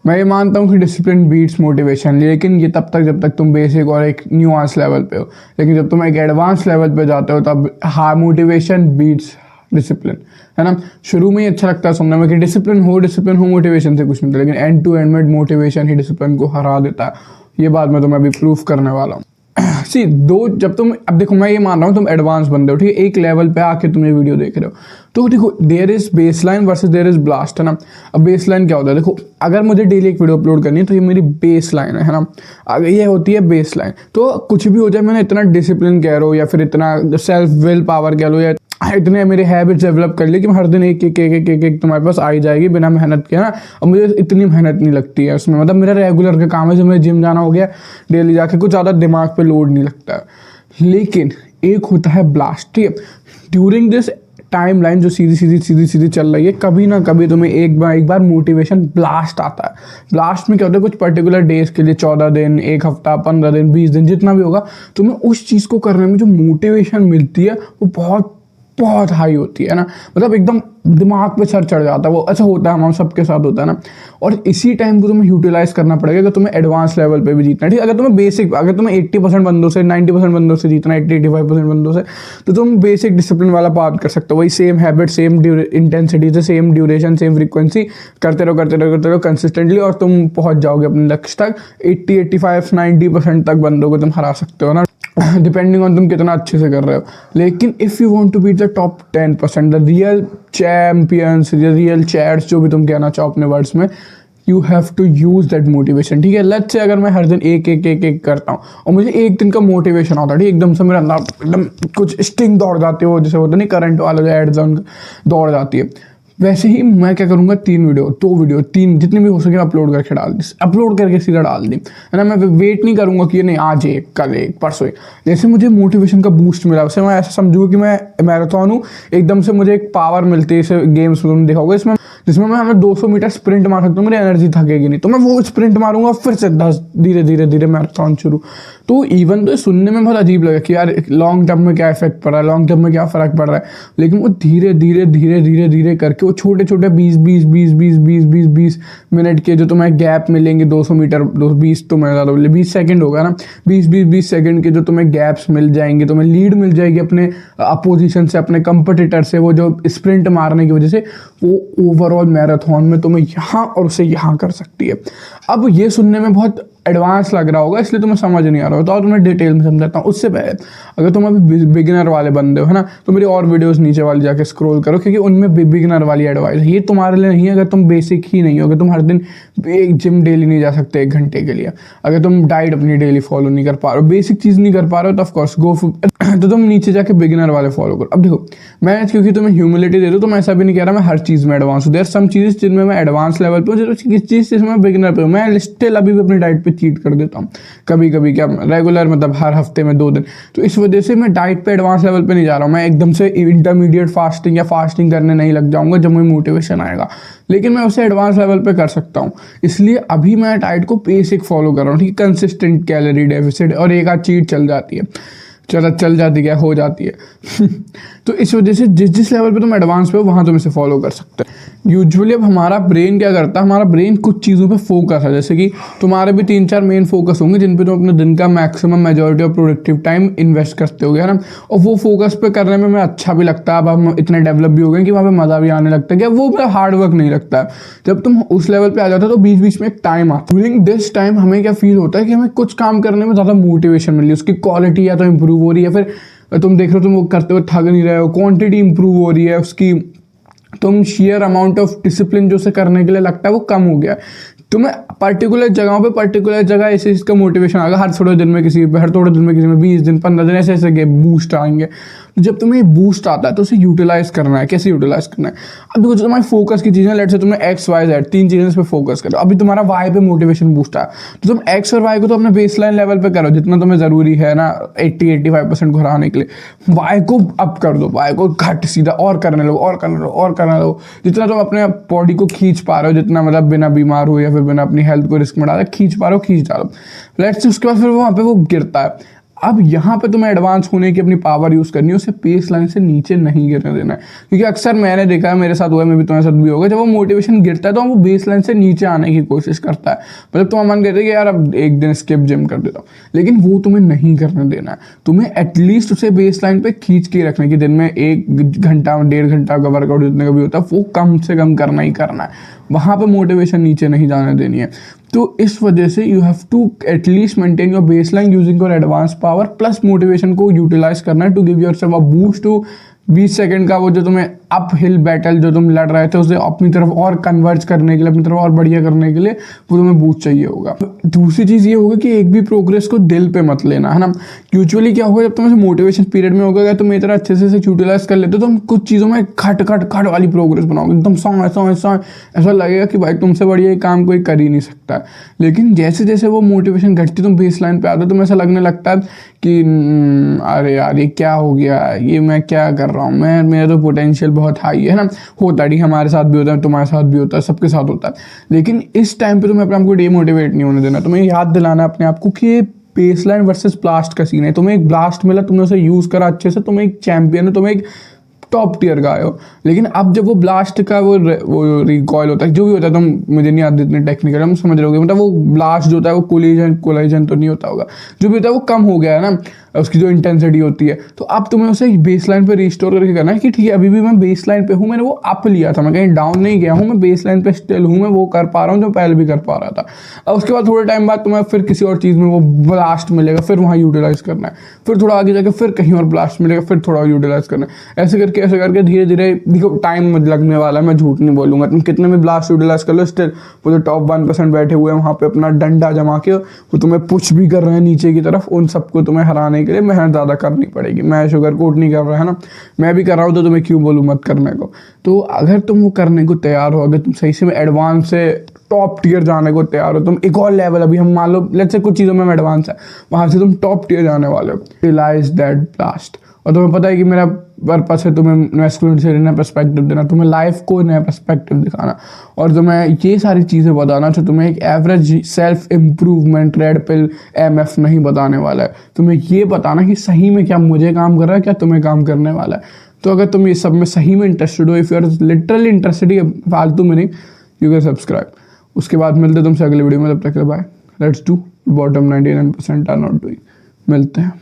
मैं ये मानता हूँ कि डिसिप्लिन बीट्स मोटिवेशन, लेकिन ये तब तक जब तक तुम बेसिक और एक न्यूआंस लेवल पे हो। लेकिन जब तुम एक एडवांस लेवल पे जाते हो तब मोटिवेशन बीट्स डिसिप्लिन, है ना। शुरू में ही अच्छा लगता है सुनने में कि डिसिप्लिन हो मोटिवेशन से कुछ नहीं था, लेकिन एंड टू एंड में मोटिवेशन ही डिसिप्लिन को हरा देता है। ये बात मैं तुम्हें अभी प्रूफ करने वाला हूँ। सी दो, जब तुम, अब देखो मैं ये मान रहा हूँ तुम एडवांस बंदे हो, ठीक है, एक लेवल पे आके तुम ये वीडियो देख रहे हो, तो देखो there is baseline versus there is blast, है ना। अब बेसलाइन क्या होता है, देखो अगर मुझे डेली एक वीडियो अपलोड करनी है तो ये मेरी बेसलाइन है ना। अगर ये होती है बेसलाइन, तो कुछ भी हो जाए, मैंने इतना डिसिप्लिन कह लो या फिर इतना सेल्फ विल पावर कह लो या इतने मेरे हैबिट्स डेवलप कर लिए कि मैं हर दिन एक तुम्हारे पास आई जाएगी बिना मेहनत के ना। और मुझे इतनी मेहनत नहीं लगती है उसमें, मतलब मेरा रेगुलर का काम है, जब मैं जिम जाना हो गया डेली जाके, कुछ ज़्यादा दिमाग पे लोड नहीं लगता है। लेकिन एक होता है ब्लास्ट, ठीक है। ड्यूरिंग दिस टाइम लाइन जो सीधी चल रही है, कभी ना कभी तुम्हें एक बार मोटिवेशन ब्लास्ट आता है। ब्लास्ट में क्या होता है, कुछ पर्टिकुलर डेज के लिए 14 दिन, एक हफ्ता, 15 दिन, 20 दिन, जितना भी होगा, तुम्हें उस चीज़ को करने में जो मोटिवेशन मिलती है वो बहुत बहुत हाई होती है ना। मतलब एकदम दिमाग पे सर चढ़ जाता है वो। ऐसा होता है, हम सबके साथ होता है ना। और इसी टाइम को तुम्हें यूटिलाइज करना पड़ेगा अगर तुम्हें एडवांस लेवल पे भी जीतना है, ठीक है। अगर तुम्हें बेसिक, अगर तुम्हें 80% बंदों से, 90% बंदों से जीतना है, 80-85% बंदों से, तो तुम बेसिक डिसिप्लिन वाला पाथ कर सकते हो। वही सेम हैबिट, सेम इंटेंसिटी से, सेम ड्यूरेशन, सेम फ्रीक्वेंसी करते रहो कंसिस्टेंटली, और तुम पहुंच जाओगे अपने लक्ष्य तक। 80-85-90% तक बंदों को तुम हरा सकते हो ना, डिपेंडिंग ऑन तुम कितना अच्छे से कर रहे हो। लेकिन if you want to be the top 10%, the real champions, real chats, जो भी तुम कहना चाहो अपने वर्ड्स में, you have to use that motivation, ठीक है। लेट्स से अगर मैं हर दिन एक करता हूँ और मुझे एक दिन का मोटिवेशन आता है, ठीक, एकदम से मेरा अंदर एकदम कुछ स्टिंग दौड़ जाती है, वो जैसे होता नहीं करंट वाला जो एड जोन दौड़ जाती है, वैसे ही मैं क्या करूँगा, 2 वीडियो जितनी भी हो सके अपलोड करके डाल दी, अपलोड करके सीधा डाल दी, है ना। मैं वेट नहीं करूँगा कि ये नहीं आज एक, कल एक, परसों एक। जैसे मुझे मोटिवेशन का बूस्ट मिला, वैसे मैं ऐसा समझूँ कि मैं मैराथन हूँ, एकदम से मुझे एक पावर मिलती है। इसे गेम्स में तुमने देखा होगा, इसमें जिसमें मैं 200 मीटर स्प्रिंट मार सकता हूँ, मेरी एनर्जी थकेगी नहीं, तो मैं वो स्प्रिंट मारूंगा, फिर से 10 धीरे मैराथन शुरू। तो इवन तो सुनने में बहुत अजीब लगा कि यार लॉन्ग टर्म में क्या इफेक्ट पड़ रहा है, लॉन्ग टर्म में क्या फ़र्क पड़ रहा है, लेकिन वो धीरे करके वो छोटे 20 मिनट के जो तुम्हें गैप मिलेंगे, 200 मीटर 20 तो मैं ज़्यादा बोले 20 सेकेंड होगा ना, 20 सेकेंड के जो तुम्हें गैप्स मिल जाएंगे, तुम्हें लीड मिल जाएगी अपने अपोजिशन से, अपने कंपटीटर से, वो जो स्प्रिंट मारने की वजह से, वो ओवरऑल मैराथन में तुम्हें यहाँ और उसे यहाँ कर सकती है। अब ये सुनने में बहुत एडवांस लग रहा होगा, इसलिए तुम्हें समझ नहीं आ रहा हो, तो और तुम्हें डिटेल में समझाता हूँ। उससे पहले अगर तुम अभी बिगिनर वाले बंदे हो, है ना, तो मेरी और वीडियोस नीचे वाली जाके स्क्रॉल करो, क्योंकि उनमें बिगिनर वाली एडवाइस है। ये तुम्हारे लिए नहीं है अगर तुम बेसिक ही नहीं हो, अगर तुम हर दिन एक जिम डेली नहीं जा सकते 1 घंटे के लिए, अगर तुम डाइट अपनी डेली फॉलो नहीं कर पा रहे हो, बेसिक चीज़ नहीं कर पा रहे हो, तो ऑफकोर्स तो तुम नीचे जाके बिगिनर वाले फॉलो करो। अब देखो, मैं क्योंकि तुम्हें ह्यूमिलिटी दे दूँ, तो मैं ऐसा भी नहीं कह रहा मैं हर चीज़ में एडवांस हूँ। देयर सम चीज़ जिनमें मैं एडवांस लेवल पे हूँ, किस चीज़ जिसमें बिगिनर पे हूँ। मैं स्टिल अभी भी अपनी डाइट पे चीट कर देता हूँ कभी कभी, क्या रेगुलर, मतलब हर हफ्ते में 2 दिन। तो इस वजह से मैं डाइट पे एडवांस लेवल पे नहीं जा रहा हूँ। मैं एकदम से इंटरमीडिएट फास्टिंग या फास्टिंग करने नहीं लग जाऊँगा जब मुझे मोटिवेशन आएगा, लेकिन मैं उसे एडवांस लेवल पे कर सकता हूँ। इसलिए अभी मैं डाइट को बेसिक फॉलो कर रहा हूँ, ठीक, कंसिस्टेंट कैलोरी डेफिसिट, और एक आध चीट चल जाती है, चल जाती है, हो जाती है। तो इस वजह से जिस लेवल पे तुम एडवांस पे हो, वहाँ तुम इसे फॉलो कर सकते हो। यूजुअली अब हमारा ब्रेन क्या करता है, हमारा ब्रेन कुछ चीज़ों पे फोकस है, जैसे कि तुम्हारे भी 3-4 मेन फोकस होंगे जिन पे तुम अपने दिन का maximum majority of productive time invest करते होगे, है ना। और वो फोकस पे करने में अच्छा भी लगता है। अब हम इतने डेवलप भी हो गए कि वहाँ पे मज़ा भी आने लगता है, कि वो मतलब हार्ड वर्क नहीं लगता है। जब तुम उस लेवल पे आ जाते हो तो बीच बीच में एक टाइम आता है, ड्यूरिंग दिस टाइम हमें क्या फील होता है कि हमें कुछ काम करने में ज़्यादा मोटिवेशन मिल रही है, उसकी क्वालिटी या तो इंप्रूव हो रही है, फिर तुम देख रहे हो तुम वो करते हुए थक नहीं रहे हो, क्वांटिटी इंप्रूव हो रही है उसकी, तुम शेयर अमाउंट ऑफ डिसिप्लिन जो से करने के लिए लगता है वो कम हो गया। तुम्हें पर्टिकुलर जगहों पे पर्टिकुलर जगह ऐसे इसका मोटिवेशन आएगा, हर थोड़े दिन में किसी पे, हर थोड़े दिन में किसी में, 20 दिन 15 दिन ऐसे बूस्ट आएंगे। तो जब तुम्हें बूस्ट आता है तो उसे यूटिलाइज करना है। कैसे यूटिलाइज करना है, अब देखो, जो तुम्हारी फोकस की चीज़ें, लेट से तुमने एक्स वाई जेड 3 चीज़ें इस पर फोकस करो। अभी तुम्हारा वाई पे मोटिवेशन बूस्ट आया, तो तुम एक्स और वाई को तो अपने बेस लाइन लेवल पे करो जितना तुम्हें ज़रूरी है ना, 80-85% को हराने के लिए। वाई को अप कर दो, वाई को घट सीधा और करने लो, जितना तुम अपने बॉडी को खींच पा रहे हो, जितना मतलब बिना बीमार हो या फिर बिना अपनी हेल्थ को रिस्क में डाले खींच पा रहे हो, खींच डालो। लेट्स से उसके बाद फिर वहाँ पे वो गिरता है। अब यहाँ पे तुम्हें एडवांस होने की अपनी पावर यूज़ करनी है, उसे बेस लाइन से नीचे नहीं गिरने देना है। क्योंकि अक्सर मैंने देखा है, मेरे साथ हुआ है, मैं भी तुम्हारे साथ भी होगा, जब वो मोटिवेशन गिरता है तो वो बेस लाइन से नीचे आने की कोशिश करता है। मतलब तुम्हारा मन कहता है कि यार अब एक दिन स्किप जिम कर देता हूँ, लेकिन वो तुम्हें नहीं करने देना है। तुम्हें एटलीस्ट उसे बेस लाइन पे खींच के रखना है कि दिन में 1 घंटा 1.5 घंटा का वर्कआउट जितने का भी होता है वो कम से कम करना ही करना है। वहाँ पे मोटिवेशन नीचे नहीं जाने देनी है। तो इस वजह से you have to at least maintain your baseline using your advance power plus motivation को यूटिलाइज करना है to give yourself a boost to 20 second का वो जो तुम्हें अप हिल बैटल जो तुम लड़ रहे थे उसे अपनी तरफ और कन्वर्ज करने के लिए, अपनी तरफ और बढ़िया करने के लिए वो तुम्हें बूस्ट चाहिए होगा। दूसरी चीज़ ये होगा कि एक भी प्रोग्रेस को दिल पे मत लेना, है ना। यूजुअली क्या होगा, जब तुम ऐसे मोटिवेशन पीरियड में होगा तुम मेरी तरह अच्छे से यूटिलाइज कर लेते हो तो तुम कुछ चीज़ों में खट वाली प्रोग्रेस बनाओगे, एकदम ऐसा लगेगा कि भाई तुमसे बढ़िया ये काम कोई कर ही नहीं सकता। लेकिन जैसे जैसे वो मोटिवेशन घटती तुम बेस लाइन पे आते हो, तुम्हें ऐसा लगने लगता है कि अरे यार ये क्या हो गया, ये मैं क्या कर रहा हूँ, मेरा तो पोटेंशियल बहुत हाई है ना। होता नहीं, हमारे साथ भी होता है, तुम्हारे साथ भी होता है, सबके साथ होता है। लेकिन इस टाइम पे तुम्हें अपने आपको डीमोटिवेट नहीं होने देना, तुम्हें याद दिलाना अपने आप को कि ये बेसलाइन वर्सेस ब्लास्ट का सीन है। तुम्हें एक ब्लास्ट मिला, तुमने उसे यूज़ करा अच्छे से, तुम्हें एक चैंपियन हो, तुम्हें एक टॉप टियर का हो। लेकिन अब जब वो ब्लास्ट का वो रिकॉयल होता है, जो भी होता है, तुम मुझे नहीं आती इतनी टेक्निकल, हम समझ रहे होगे, मतलब वो ब्लास्ट जो होता है वो कोलिजन तो नहीं होता होगा, जो भी होता है वो कम हो गया है ना, उसकी जो इंटेंसिटी होती है। तो अब तुम्हें उसे बेस लाइन पे रिस्टोर करके करना है कि ठीक है अभी भी मैं बेस लाइन पे हूँ, मैंने वो अप लिया था, मैं कहीं डाउन नहीं गया हूँ, मैं बेस लाइन पे स्टिल हूँ, मैं वो कर पा रहा हूँ जो पहले भी कर पा रहा था। अब उसके बाद थोड़े टाइम बाद तुम्हें फिर किसी और चीज़ में वो ब्लास्ट मिलेगा, फिर वहाँ यूटिलाइज करना है, फिर थोड़ा आगे जाकर फिर कहीं और ब्लास्ट मिलेगा, फिर थोड़ा यूटिलाइज करना है। ऐसे करके धीरे धीरे देखो टाइम लगने वाला है, मैं झूठ नहीं बोलूँगा। तुम कितने भी ब्लास्ट यूटिलाइज कर लो, स्टिल वो जो टॉप 1% बैठे हुए हैं वहाँ पे अपना डंडा जमा के वो तुम्हें पुश भी कर रहे हैं नीचे की तरफ, उन सबको तुम्हें हराने के लिए मेहनत ज़्यादा करनी पड़ेगी। मैं शुगर कोट नहीं कर रहा है ना, मैं भी कर रहा हूँ, तो तुम्हें क्यों बोलूँ मत करने को। तो अगर तुम वो करने को तैयार हो, अगर तुम सही से एडवांस से टॉप टियर जाने को तैयार हो, तुम एक और लेवल, अभी हम मान लो लेट्स से कुछ चीज़ों में एडवांस है, वहाँ से तुम टॉप टियर जाने वाले हो, यूटिलाइज दैट ब्लास्ट। और तुम्हें पता है कि मेरा पर्पस है तुम्हें मैस्कुलिन से नया पर्सपेक्टिव देना, तुम्हें लाइफ को नया पर्सपेक्टिव दिखाना, और तुम्हें ये सारी चीज़ें बताना। तो तुम्हें एक average self improvement red pill MF नहीं बताने वाला है, तुम्हें ये बताना कि सही में क्या मुझे काम कर रहा है, क्या तुम्हें काम करने वाला है। तो अगर तुम ये सब में सही में इंटरेस्टेड हो, if you are literally interested, फालतू में नहीं, यू कैन सब्सक्राइब। उसके बाद मिलते तुमसे अगले वीडियो में, तब तक bye. Let's do bottom 99% are not doing. मिलते हैं।